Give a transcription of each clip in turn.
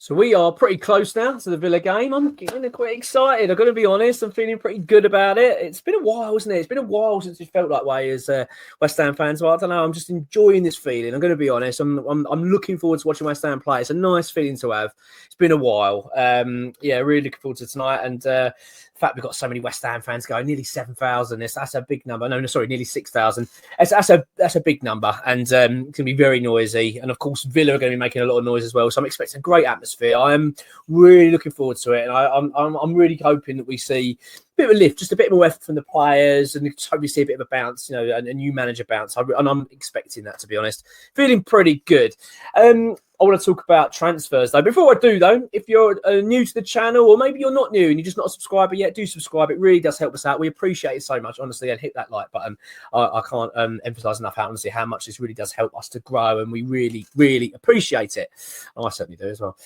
So we are pretty close now to the Villa game. I'm getting quite excited. I'm going to be honest. I'm feeling pretty good about it. It's been a while, isn't it? It's been a while since it felt that way as West Ham fans. But I don't know. I'm just enjoying this feeling. I'm going to be honest. I'm looking forward to watching West Ham play. It's a nice feeling to have. It's been a while. Yeah, really looking forward to tonight. And the fact we've got so many West Ham fans going, nearly 7,000. That's a big number. No, sorry, nearly 6,000. That's a big number, and it's going to be very noisy. And of course, Villa are going to be making a lot of noise as well. So I'm expecting a great atmosphere. I am really looking forward to it, and I'm really hoping that we see a bit of a lift, just a bit more effort from the players, and hopefully see a bit of a bounce, a new manager bounce. And I'm expecting that, to be honest. Feeling pretty good. I want to talk about transfers, though. Before I do, though, if you're new to the channel, or maybe you're not new and you're just not a subscriber yet, do subscribe. It really does help us out. We appreciate it so much, honestly, and hit that like button. I can't emphasize enough honestly how much this really does help us to grow, and we really, really appreciate it. Oh, I certainly do as well.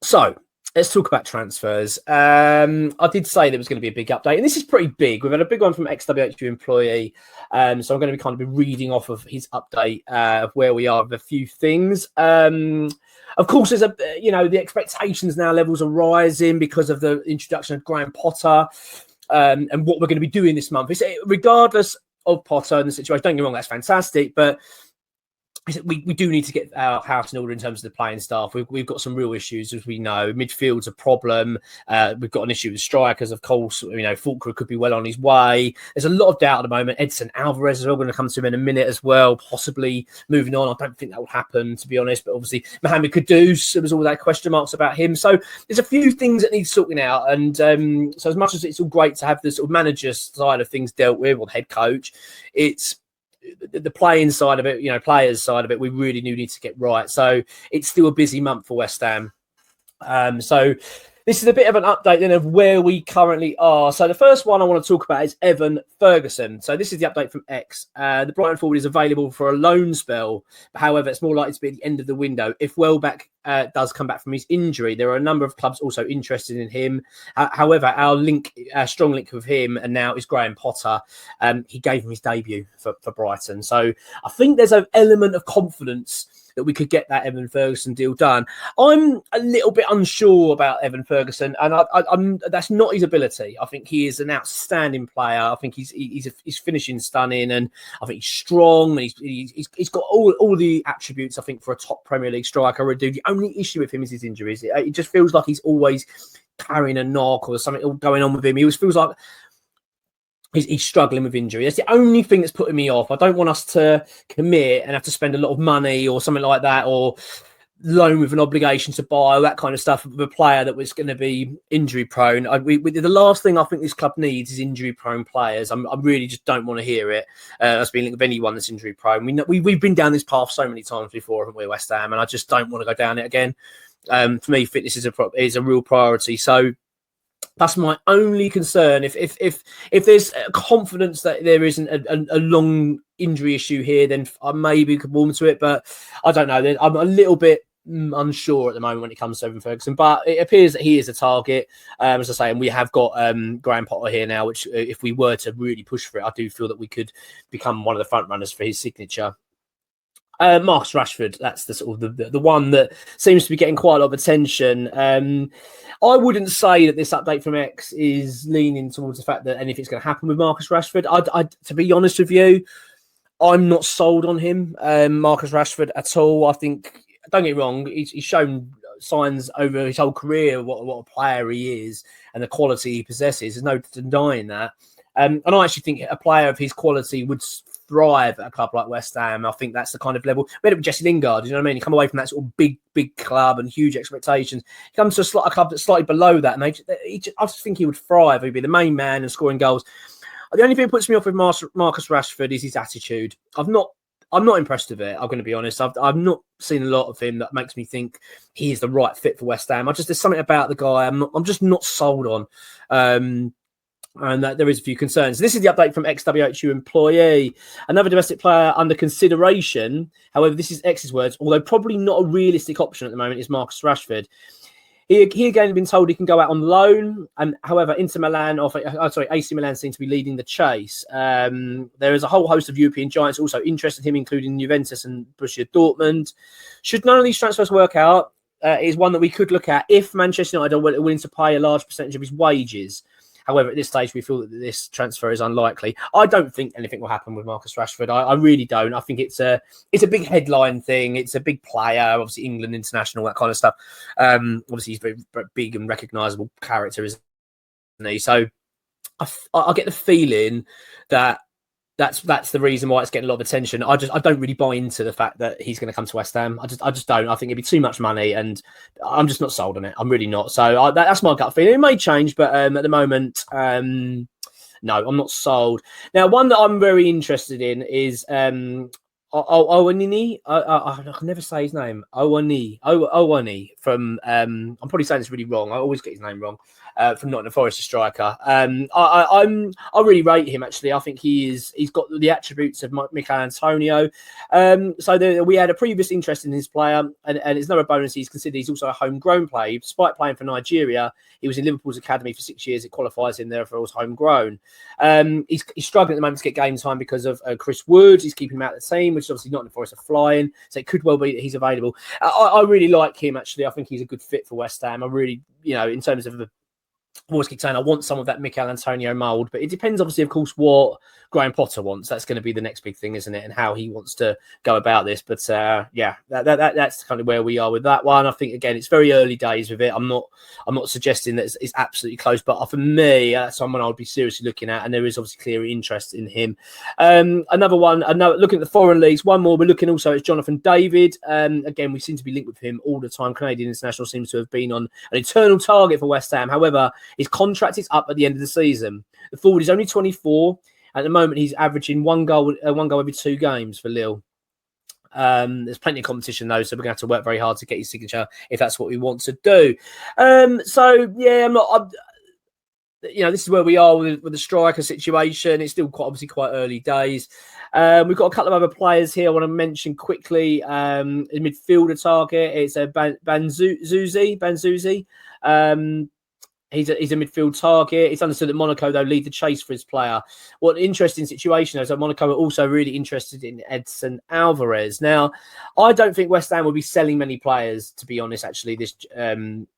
So let's talk about transfers. I did say there was going to be a big update, and this is pretty big. We've had a big one from EXWHUEMPLOYEE employee. So I'm going to be kind of reading off of his update of where we are with a few things. Of course, there's the expectations now, levels are rising because of the introduction of Graham Potter and what we're going to be doing this month. It's, regardless of Potter and the situation, don't get me wrong, that's fantastic, but we do need to get our house in order in terms of the playing staff. We've got some real issues, as we know. Midfield's a problem. We've got an issue with strikers, of course. Fulcrum could be well on his way. There's a lot of doubt at the moment. Edson Alvarez is all going to come to him in a minute as well, possibly moving on. I don't think that will happen, to be honest. But obviously, Mohamed Kudus, there was all that question marks about him. So there's a few things that need sorting out. And so as much as it's all great to have the sort of manager side of things dealt with, or the head coach, it's the playing side of it, players side of it, we really do need to get right. So it's still a busy month for West Ham. So this is a bit of an update then of where we currently are. So the first one I want to talk about is Evan Ferguson. So this is the update from X. The Brighton forward is available for a loan spell. However, it's more likely to be at the end of the window. If Welbeck does come back from his injury, there are a number of clubs also interested in him. However, our strong link with him and now is Graham Potter. He gave him his debut for Brighton. So I think there's an element of confidence that we could get that Evan Ferguson deal done. I'm a little bit unsure about Evan Ferguson, and that's not his ability. I think he is an outstanding player. I think he's finishing stunning, and I think he's strong, and he's got all the attributes, I think, for a top Premier League striker. The only issue with him is his injuries. It just feels like he's always carrying a knock or something going on with him. He always feels like he's struggling with injury. That's the only thing that's putting me off. I don't want us to commit and have to spend a lot of money or something like that, or loan with an obligation to buy, all that kind of stuff, with a player that was going to be injury prone. The last thing I think this club needs is injury prone players. I really just don't want to hear it. That's been linked with anyone that's injury prone. We've been down this path so many times before, haven't we, West Ham? And I just don't want to go down it again. For me, fitness is a real priority. So that's my only concern. If there's confidence that there isn't a long injury issue here, then I maybe could warm to it. But I don't know. I'm a little bit unsure at the moment when it comes to Evan Ferguson. But it appears that he is a target, as I say. And we have got Graham Potter here now, which if we were to really push for it, I do feel that we could become one of the front runners for his signature. Marcus Rashford, that's the sort of the one that seems to be getting quite a lot of attention. I wouldn't say that this update from X is leaning towards the fact that anything's going to happen with Marcus Rashford. To be honest with you, I'm not sold on him, Marcus Rashford, at all. I think, don't get me wrong, he's shown signs over his whole career what a player he is and the quality he possesses. There's no denying that. And I actually think a player of his quality would thrive at a club like West Ham. I think that's the kind of level. We had it with Jesse Lingard, you know what I mean? You come away from that sort of big club and huge expectations. You come to a club that's slightly below that, and I just think he would thrive. He'd be the main man and scoring goals. The only thing that puts me off with Marcus Rashford is his attitude. I'm not impressed with it. I'm going to be honest. I've not seen a lot of him that makes me think he is the right fit for West Ham. There's something about the guy I'm just not sold on. And that there is a few concerns. This is the update from EXWHUEMPLOYEE employee. Another domestic player under consideration. However, this is X's words, although probably not a realistic option at the moment, is Marcus Rashford. He again been told he can go out on loan. And however, AC Milan seem to be leading the chase. There is a whole host of European giants also interested in him, including Juventus and Borussia Dortmund. Should none of these transfers work out, is one that we could look at if Manchester United are willing to pay a large percentage of his wages. However, at this stage, we feel that this transfer is unlikely. I don't think anything will happen with Marcus Rashford. I really don't. I think it's a big headline thing. It's a big player, obviously England international, that kind of stuff. Obviously, he's a very, very big and recognisable character, isn't he? So I get the feeling that that's the reason why it's getting a lot of attention. I don't really buy into the fact that he's going to come to West Ham. I just don't. I think it'd be too much money, and I'm just not sold on it. I'm really not. So that's my gut feeling. It may change, but at the moment, no, I'm not sold. Now, one that I'm very interested in is Owani. I can never say his name. Owani from. I'm probably saying this really wrong. I always get his name wrong. From Nottingham Forest, a striker. I really rate him, actually. I think he's got the attributes of Mikel Antonio. We had a previous interest in his player, and it's no bonus. He's considered he's also a homegrown player. Despite playing for Nigeria, he was in Liverpool's academy for 6 years. It qualifies him there for his homegrown. He's struggling at the moment to get game time because of Chris Wood. He's keeping him out of the team, which is obviously Nottingham Forest are flying. So it could well be that he's available. I really like him, actually. I think he's a good fit for West Ham. I really, in terms of the I always keep saying I want some of that Mikel Antonio mould, but it depends, obviously, of course, what Graham Potter wants. That's going to be the next big thing, isn't it? And how he wants to go about this. But that's kind of where we are with that one. I think, again, it's very early days with it. I'm not suggesting that it's absolutely close, but for me, someone I would be seriously looking at, and there is obviously clear interest in him. Another one, looking at the foreign leagues, one more we're looking also at Jonathan David. Again, we seem to be linked with him all the time. Canadian international seems to have been on an eternal target for West Ham. However, his contract is up at the end of the season. The forward is only 24. At the moment, he's averaging one goal every 2 games for Lille. There's plenty of competition, though, so we're going to have to work very hard to get his signature if that's what we want to do. This is where we are with the striker situation. It's still quite early days. We've got a couple of other players here I want to mention quickly. A midfielder target. It's a Banzuzi. He's a midfield target. It's understood that Monaco, though, lead the chase for his player. What an interesting situation is that Monaco are also really interested in Edson Alvarez. Now, I don't think West Ham will be selling many players, to be honest, actually, this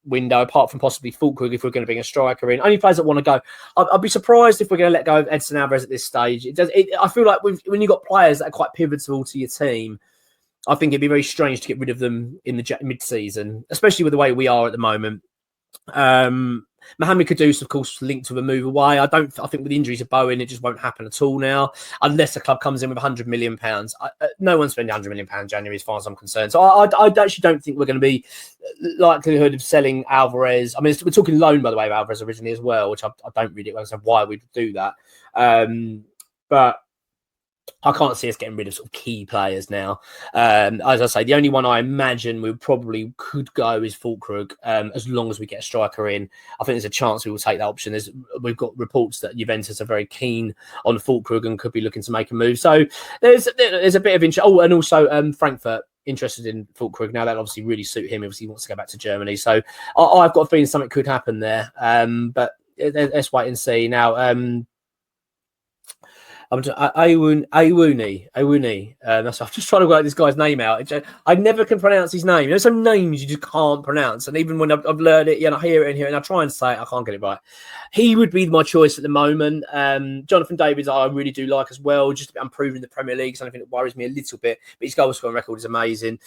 window, apart from possibly Fulkrug if we're going to bring a striker in. Only players that want to go. I'd be surprised if we're going to let go of Edson Alvarez at this stage. I feel like when you've got players that are quite pivotal to your team, I think it'd be very strange to get rid of them in the mid-season, especially with the way we are at the moment. Mohamed Kudus, of course, linked to a move away. I think with the injuries of Bowen, it just won't happen at all now, unless the club comes in with £100 million. No one's spending £100 million in January, as far as I'm concerned. So I actually don't think we're going to be likelihood of selling Alvarez. I mean, we're talking loan, by the way, of Alvarez originally as well, which I don't really understand why we'd do that. But I can't see us getting rid of sort of key players now. As I say, the only one I imagine we probably could go is Fulkrug, as long as we get a striker in. I think there's a chance we will take that option. We've got reports that Juventus are very keen on Fulkrug and could be looking to make a move. So there's a bit of interest. Oh, and also Frankfurt interested in Fulkrug. Now that obviously really suit him. Obviously he wants to go back to Germany. So I've got a feeling something could happen there. But let's wait and see. Now, I'm just trying to work this guy's name out. I never can pronounce his name. Some names you just can't pronounce. And even when I've learned it, I hear it and I try and say it, I can't get it right. He would be my choice at the moment. Jonathan David, I really do like as well. Just a bit unproven in the Premier League. Something that worries me a little bit. But his goal scoring record is amazing.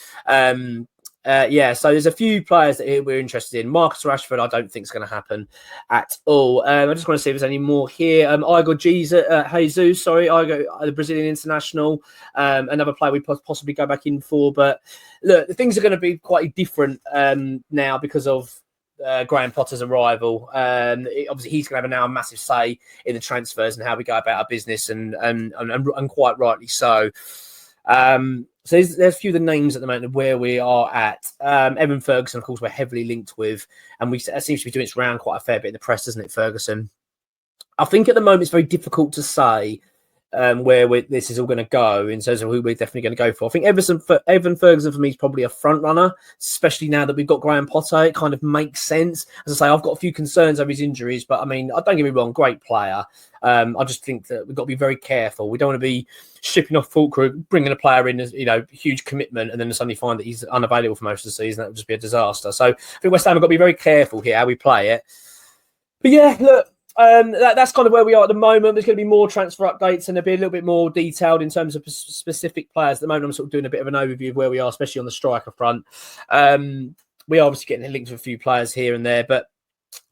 So there's a few players that we're interested in. Marcus Rashford, I don't think is going to happen at all. I just want to see if there's any more here. Igor Jesus, the Brazilian international, another player we possibly go back in for. But look, the things are going to be quite different now because of Graham Potter's arrival. Obviously, he's going to have now a massive say in the transfers and how we go about our business, and quite rightly so. So there's a few of the names at the moment of where we are at. Evan Ferguson, of course, we're heavily linked with, and that seems to be doing its round quite a fair bit in the press, doesn't it, Ferguson? I think at the moment it's very difficult to say this is all going to go in terms of who we're definitely going to go for. I think Evan Ferguson for me is probably a front runner, especially now that we've got Graham Potter. It kind of makes sense. As I say, I've got a few concerns over his injuries, but I mean, don't get me wrong, great player. I just think that we've got to be very careful. We don't want to be shipping off Fulcrum, bringing a player in as, huge commitment, and then suddenly find that he's unavailable for most of the season. That would just be a disaster. So I think West Ham have got to be very careful here how we play it. But yeah, look, that's kind of where we are at the moment. There's going to be more transfer updates and they'll be a little bit more detailed in terms of specific players. At the moment, I'm sort of doing a bit of an overview of where we are, especially on the striker front. We are obviously getting linked with a few players here and there, but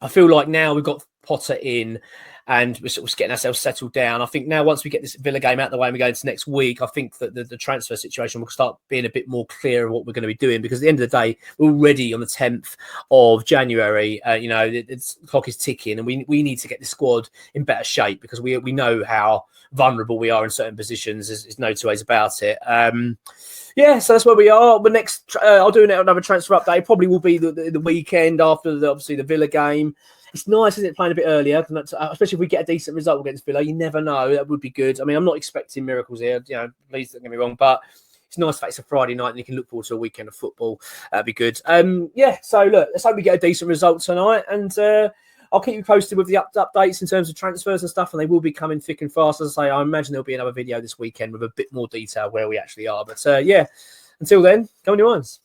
I feel like now we've got Potter in and we're sort of getting ourselves settled down. I think now once we get this Villa game out of the way and we go into next week, I think that the transfer situation will start being a bit more clear of what we're going to be doing, because at the end of the day, we're already on the 10th of January. The clock is ticking and we need to get the squad in better shape, because we know how vulnerable we are in certain positions. There's no two ways about it. Yeah, so that's where we are. The next, I'll do another transfer update. Probably will be the weekend after obviously the Villa game. It's nice, isn't it, playing a bit earlier, especially if we get a decent result against Villa. You never know. That would be good. I mean, I'm not expecting miracles here. Please don't get me wrong, but it's nice that it's a Friday night and you can look forward to a weekend of football. That'd be good. Yeah, so look, let's hope we get a decent result tonight, and I'll keep you posted with the updates in terms of transfers and stuff, and they will be coming thick and fast. As I say, I imagine there'll be another video this weekend with a bit more detail where we actually are. But yeah, until then, go on your ones.